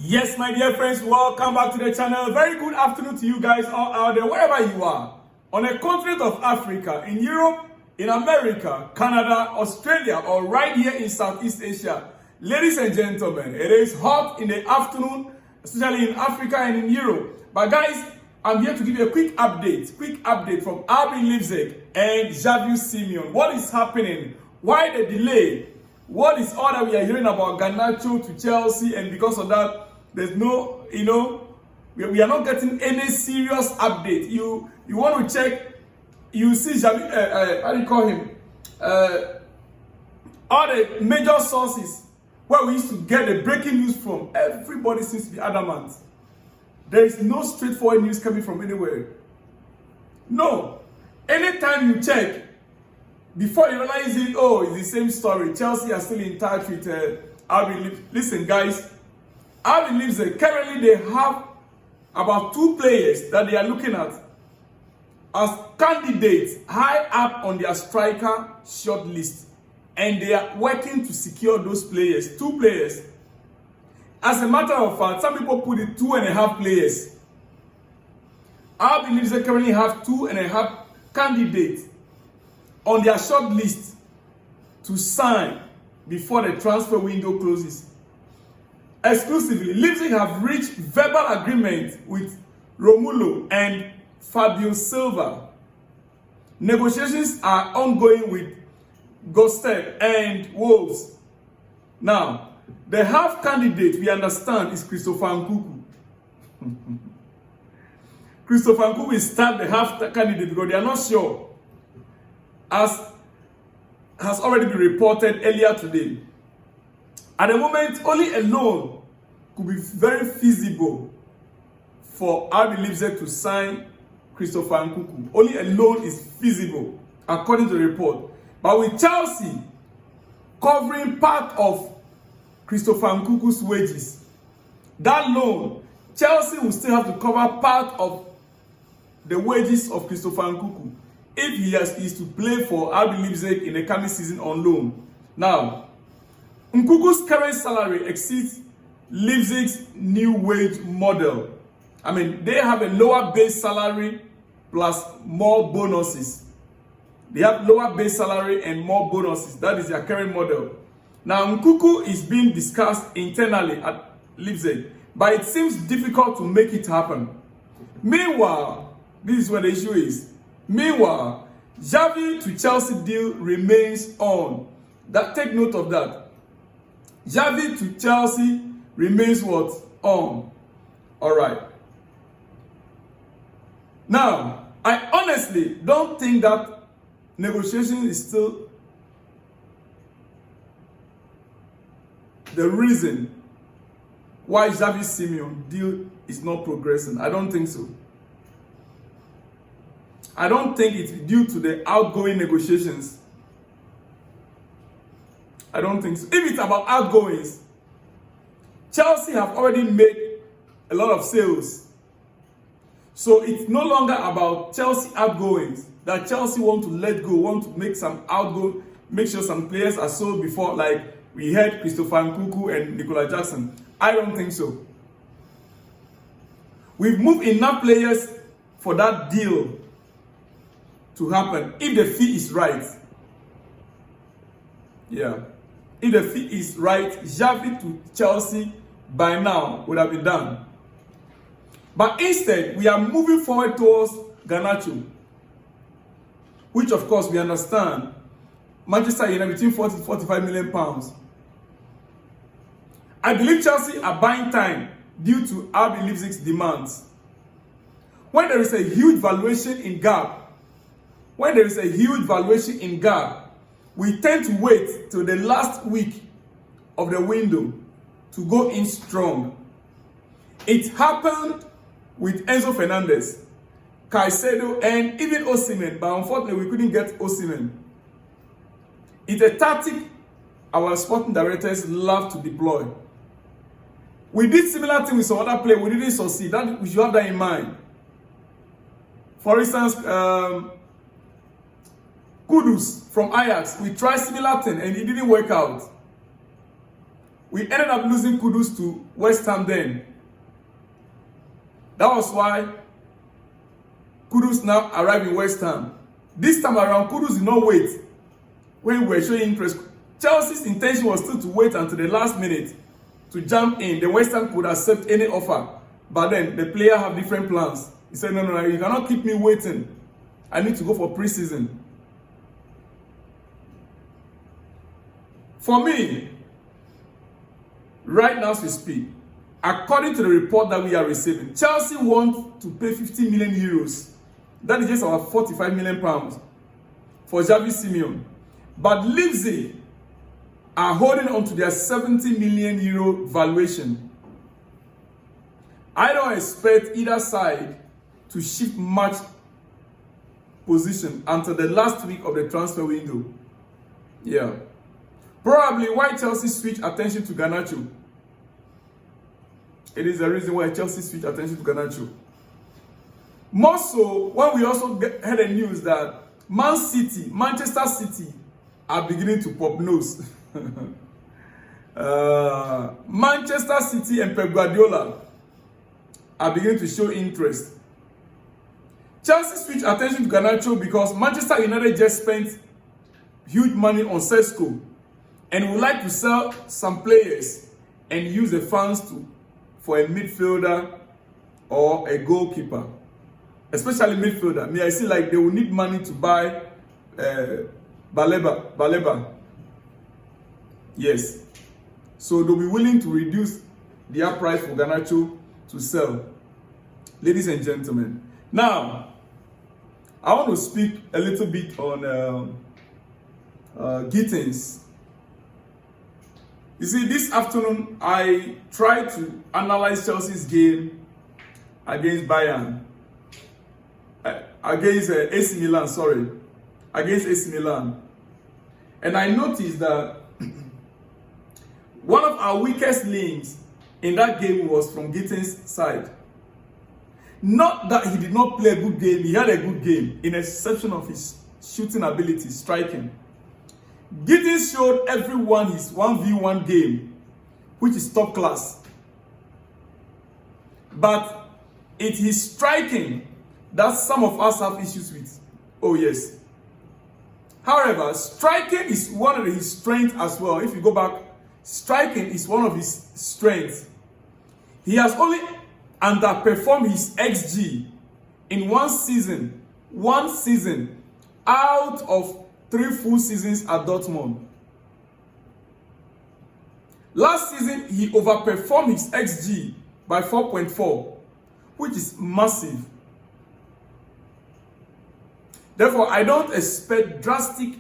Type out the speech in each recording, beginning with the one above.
Yes, my dear friends, welcome back to the channel. Very good afternoon to you guys all out there, wherever you are. On the continent of Africa, in Europe, in America, Canada, Australia, or right here in Southeast Asia. Ladies and gentlemen, it is hot in the afternoon, especially in Africa and in Europe. But guys, I'm here to give you a quick update from RB Leipzig and Xavi Simons. What is happening? Why the delay? What is all that we are hearing about Garnacho to Chelsea, and because of that, there's no, we are not getting any serious update. You want to check, you see Xavi, how do you call him? All the major sources where we used to get the breaking news from, everybody seems to be adamant. There is no straightforward news coming from anywhere. No. Anytime you check, before you realize it, oh, it's the same story. Chelsea are still in touch with RB Leipzig. Listen, guys, RB Leipzig, currently they have about 2 players that they are looking at as candidates high up on their striker short list. And they are working to secure those players, 2 players. As a matter of fact, some people put it 2.5 players. RB Leipzig currently have 2.5 candidates on their short list to sign before the transfer window closes. Exclusively, Leipzig have reached verbal agreement with Romulo and Fabio Silva. Negotiations are ongoing with Gostek and Wolves. Now, the half candidate we understand is Christophanuku. Christophanuku will start the half candidate because they are not sure, as has already been reported earlier today. At the moment, only a loan could be very feasible for RB Leipzig to sign Christophanuku. Only a loan is feasible, according to the report. But with Chelsea covering part of Christophanuku's wages, that loan, Chelsea will still have to cover part of the wages of Christophanuku if he is to play for RB Leipzig in the coming season on loan. Now, Nkuku's current salary exceeds Leipzig's new wage model. I mean, they have a lower base salary plus more bonuses. They have lower base salary and more bonuses. That is their current model. Now, Nkuku is being discussed internally at Leipzig, but it seems difficult to make it happen. Meanwhile, this is where the issue is. Meanwhile, Xavi to Chelsea deal remains on. Take note of that. Xavi to Chelsea remains what? On. All right. Now, I honestly don't think that negotiation is still the reason why Xavi Simons deal is not progressing. I don't think so. I don't think it's due to the outgoing negotiations. I don't think so. If it's about outgoings, Chelsea have already made a lot of sales. So it's no longer about Chelsea outgoings that Chelsea want to let go, want to make some outgo, make sure some players are sold before, like we had Christophanuku and Nicola Jackson. I don't think so. We've moved enough players for that deal to happen if the fee is right. Yeah. If the fee is right, Xavi to Chelsea by now would have been done. But instead, we are moving forward towards Garnacho, which of course we understand Manchester United between 40 to 45 million pounds. I believe Chelsea are buying time due to RB Leipzig's demands. When there is a huge valuation in gap, we tend to wait till the last week of the window to go in strong. It happened with Enzo Fernandez, Caicedo, and even Osimhen, but unfortunately we couldn't get Osimhen. It's a tactic our sporting directors love to deploy. We did similar thing with some other players, we didn't succeed. That we should have that in mind. For instance, Kudus from Ajax, we tried similar thing and it didn't work out. we ended up losing Kudus to West Ham then. That was why Kudus now arrived in West Ham. This time around, Kudus did not wait when we were showing interest. Chelsea's intention was still to wait until the last minute to jump in. The West Ham could accept any offer, but then the player have different plans. He said, no, you cannot keep me waiting. I need to go for pre-season. For me, right now as we speak, according to the report that we are receiving, Chelsea want to pay 50 million euros. That is just about 45 million pounds for Xavi Simeone. But Leipzig are holding on to their 70 million euro valuation. I don't expect either side to shift much position until the last week of the transfer window. Yeah. Probably why Chelsea switch attention to Garnacho. It is the reason why Chelsea switch attention to Garnacho. More so, when we also heard the news that Manchester City are beginning to pop nose. Manchester City and Pep Guardiola are beginning to show interest. Chelsea switch attention to Garnacho because Manchester United just spent huge money on Sesko and would like to sell some players and use the funds for a midfielder or a goalkeeper, especially midfielder. I see like they will need money to buy Baleba. Yes. So they'll be willing to reduce their price for Garnacho to sell. Ladies and gentlemen. Now, I want to speak a little bit on Gittens. You see, this afternoon, I tried to analyze Chelsea's game against Bayern. Against AC Milan. And I noticed that one of our weakest links in that game was from Gittens' side. Not that he did not play a good game, he had a good game, in exception of his shooting ability, striking. Gittens showed everyone his 1v1 game, which is top class. But it is striking that some of us have issues with. Oh yes. However, striking is one of his strengths as well. If you go back, striking is one of his strengths. He has only underperformed his XG in one season out of 3 full seasons at Dortmund. Last season, he overperformed his XG by 4.4, which is massive. Therefore, I don't expect drastic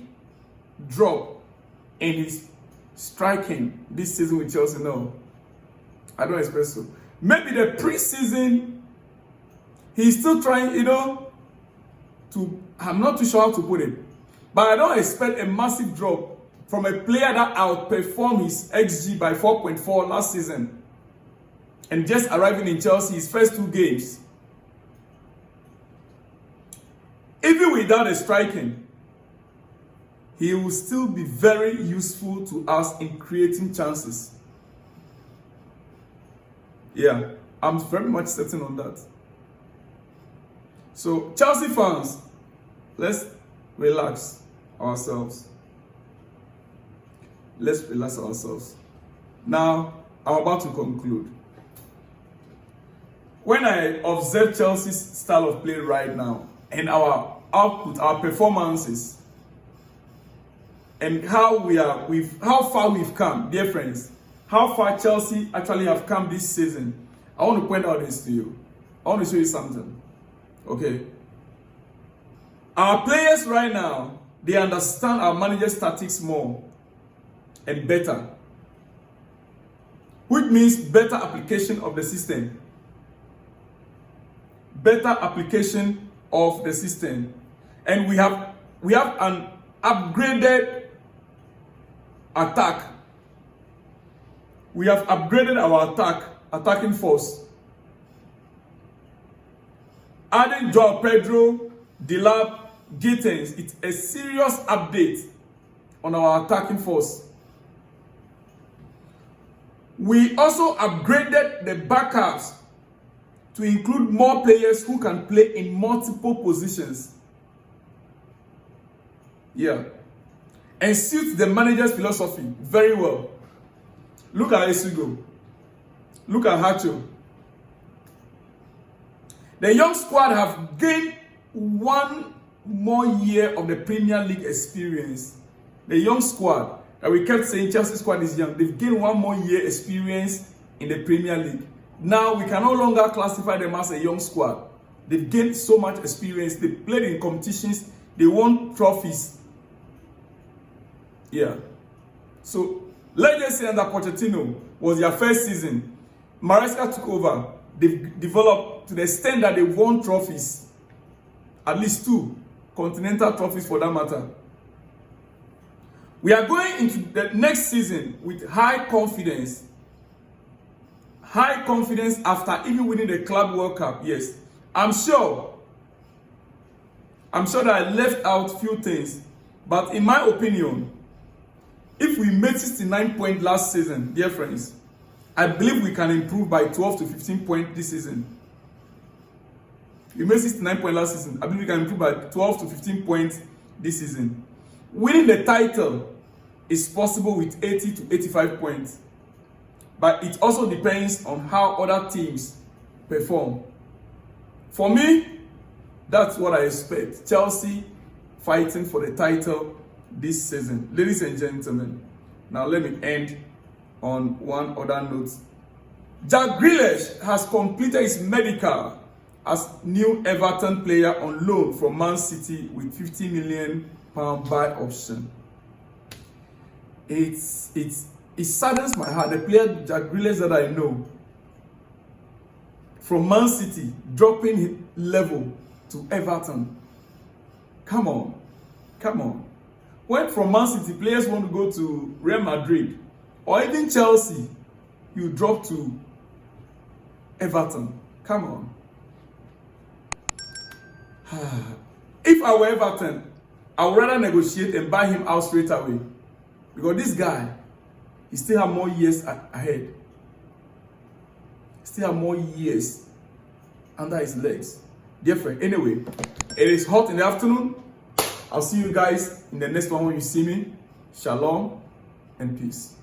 drop in his striking this season with Chelsea. No, I don't expect so. Maybe the pre-season, he's still trying, I'm not too sure how to put it. But I don't expect a massive drop from a player that outperformed his XG by 4.4 last season and just arriving in Chelsea his first 2 games. Even without a striking, he will still be very useful to us in creating chances. Yeah, I'm very much certain on that. So, Chelsea fans, let's relax ourselves. Let's relax ourselves. Now, I'm about to conclude. When I observe Chelsea's style of play right now, and our output, our performances, and how far we've come, dear friends, how far Chelsea actually have come this season, I want to point out this to you. I want to show you something. Okay? Our players right now, they understand our manager's tactics more and better, which means better application of the system. Better application of the system. And we have an upgraded attack. We have upgraded our attacking force. Adding Joao Pedro, Delap, Gittens, it's a serious update on our attacking force. We also upgraded the backups to include more players who can play in multiple positions. Yeah. And suits the manager's philosophy very well. Look at Esugo. Look at Hacho. The young squad have gained 1 more year of the Premier League experience. The young squad that we kept saying Chelsea squad is young. They've gained 1 more year experience in the Premier League. Now we can no longer classify them as a young squad. They've gained so much experience. They played in competitions. They won trophies. Yeah. So let's just say under Pochettino was their first season. Maresca took over. They've developed to the extent that they won trophies. At least 2 continental trophies for that matter. We are going into the next season with high confidence. High confidence after even winning the Club World Cup. Yes. I'm sure that I left out few things. But in my opinion, if we made 69 points last season, dear friends, I believe we can improve by 12 to 15 points this season. We made 69 points last season. I believe we can improve by 12 to 15 points this season. Winning the title is possible with 80 to 85 points. But it also depends on how other teams perform. For me, that's what I expect. Chelsea fighting for the title this season. Ladies and gentlemen, now let me end on one other note. Jack Grealish has completed his medical as new Everton player on loan from Man City with £50 million buy option. It saddens my heart. The player Jack Grealish that I know from Man City dropping his level to Everton. Come on. When from Man City players want to go to Real Madrid or even Chelsea, you drop to Everton. Come on. If I were Everton, I would rather negotiate and buy him out straight away. Because this guy, he still have more years ahead. Still have more years under his legs. Dear friend, anyway, it is hot in the afternoon. I'll see you guys in the next one when you see me. Shalom and peace.